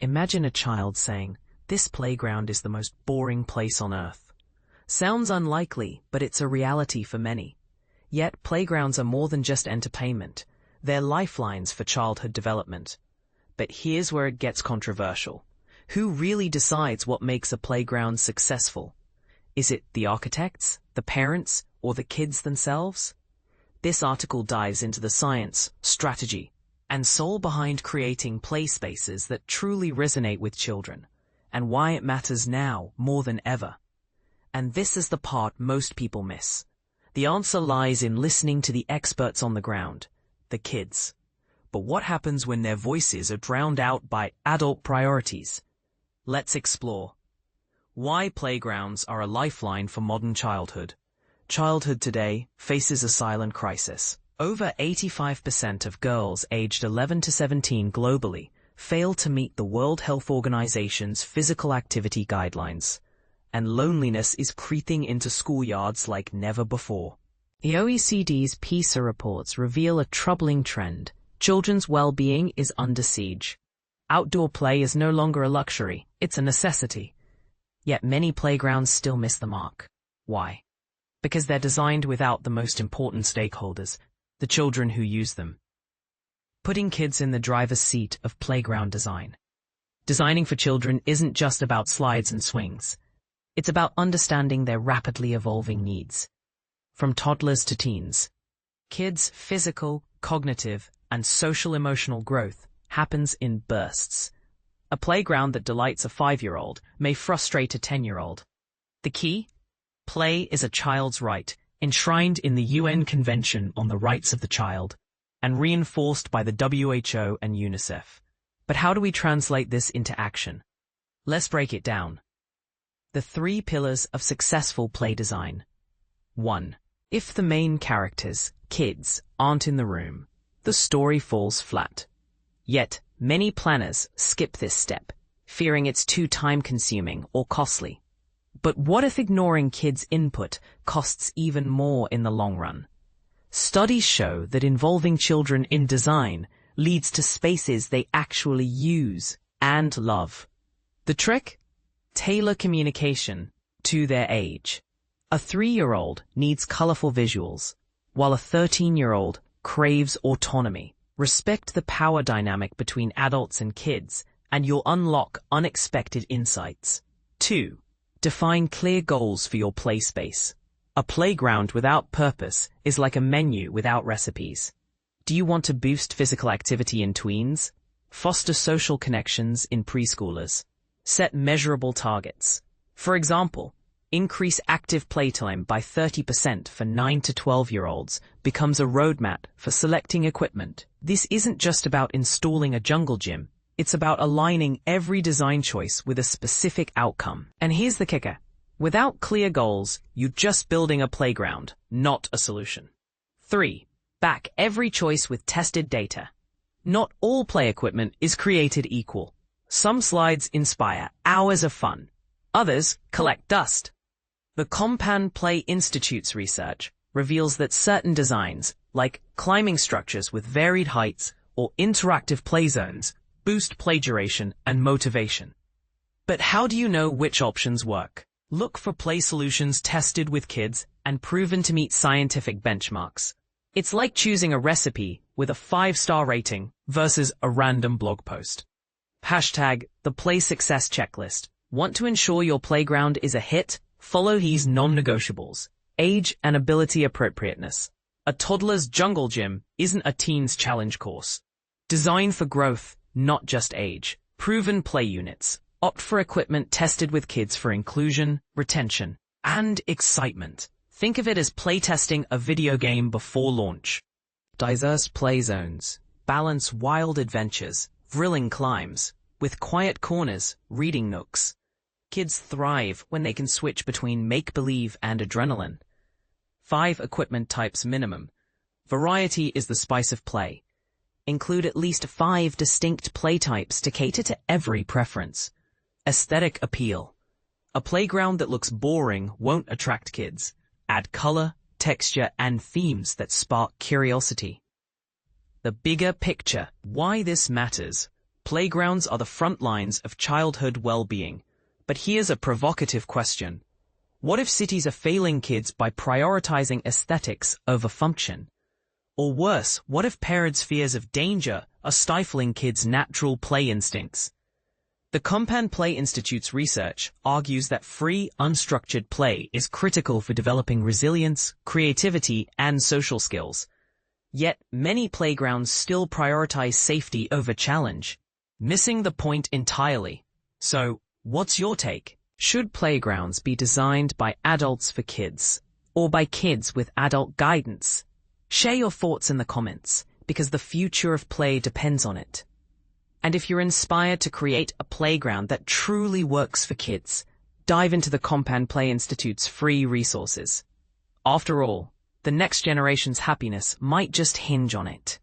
Imagine a child saying, "This playground is the most boring place on earth." Sounds unlikely, but it's a reality for many. Yet playgrounds are more than just entertainment. They're lifelines for childhood development. But here's where it gets controversial. Who really decides what makes a playground successful? Is it the architects, the parents, or the kids themselves? This article dives into the science, strategy, and soul behind creating play spaces that truly resonate with children, and why it matters now more than ever. And this is the part most people miss. The answer lies in listening to the experts on the ground, the kids. But what happens when their voices are drowned out by adult priorities? Let's explore why playgrounds are a lifeline for modern childhood. Childhood today faces a silent crisis. Over 85% of girls aged 11 to 17 globally fail to meet the World Health Organization's physical activity guidelines, and loneliness is creeping into schoolyards like never before. The OECD's PISA reports reveal a troubling trend. Children's well-being is under siege. Outdoor play is no longer a luxury, it's a necessity. Yet many playgrounds still miss the mark. Why? Because they're designed without the most important stakeholders, the children who use them. Putting kids in the driver's seat of playground design. Designing for children isn't just about slides and swings. It's about understanding their rapidly evolving needs. From toddlers to teens. Kids' physical, cognitive, and social-emotional growth happens in bursts. A playground that delights a 5-year-old may frustrate a 10-year-old. The key? Play is a child's right, enshrined in the UN Convention on the Rights of the Child, and reinforced by the WHO and UNICEF. But how do we translate this into action? Let's break it down. The 3 pillars of successful play design. 1. If the main characters, kids, aren't in the room, the story falls flat. Yet, many planners skip this step, fearing it's too time-consuming or costly. But what if ignoring kids' input costs even more in the long run? Studies show that involving children in design leads to spaces they actually use and love. The trick? Tailor communication to their age. A 3-year-old needs colorful visuals, while a 13-year-old craves autonomy. Respect the power dynamic between adults and kids, and you'll unlock unexpected insights. 2. Define clear goals for your play space. A playground without purpose is like a menu without recipes. Do you want to boost physical activity in tweens? Foster social connections in preschoolers? Set measurable targets. For example, increase active playtime by 30% for 9 to 12-year-olds becomes a roadmap for selecting equipment. This isn't just about installing a jungle gym. It's about aligning every design choice with a specific outcome. And here's the kicker. Without clear goals, you're just building a playground, not a solution. 3. Back every choice with tested data. Not all play equipment is created equal. Some slides inspire hours of fun. Others collect dust. The KOMPAN Play Institute's research reveals that certain designs, like climbing structures with varied heights or interactive play zones, boost play duration and motivation. But how do you know which options work? Look for play solutions tested with kids and proven to meet scientific benchmarks. It's like choosing a recipe with a 5-star rating versus a random blog post. Hashtag the Play Success Checklist. Want to ensure your playground is a hit? Follow these non-negotiables. Age and ability appropriateness. A toddler's jungle gym isn't a teen's challenge course. Design for growth, not just age. Proven play units. Opt for equipment tested with kids for inclusion, retention, and excitement. Think of it as playtesting a video game before launch. Diverse play zones. Balance wild adventures, thrilling climbs, with quiet corners, reading nooks. Kids thrive when they can switch between make-believe and adrenaline. 5 equipment types minimum. Variety is the spice of play. Include at least 5 distinct play types to cater to every preference. Aesthetic appeal. A playground that looks boring won't attract kids. Add color, texture, and themes that spark curiosity. The bigger picture. Why this matters. Playgrounds are the front lines of childhood well-being. But here's a provocative question. What if cities are failing kids by prioritizing aesthetics over function? Or worse, what if parents' fears of danger are stifling kids' natural play instincts? The KOMPAN Play Institute's research argues that free, unstructured play is critical for developing resilience, creativity, and social skills. Yet, many playgrounds still prioritize safety over challenge, missing the point entirely. So, what's your take? Should playgrounds be designed by adults for kids, or by kids with adult guidance? Share your thoughts in the comments, because the future of play depends on it. And if you're inspired to create a playground that truly works for kids, dive into the KOMPAN Play Institute's free resources. After all, the next generation's happiness might just hinge on it.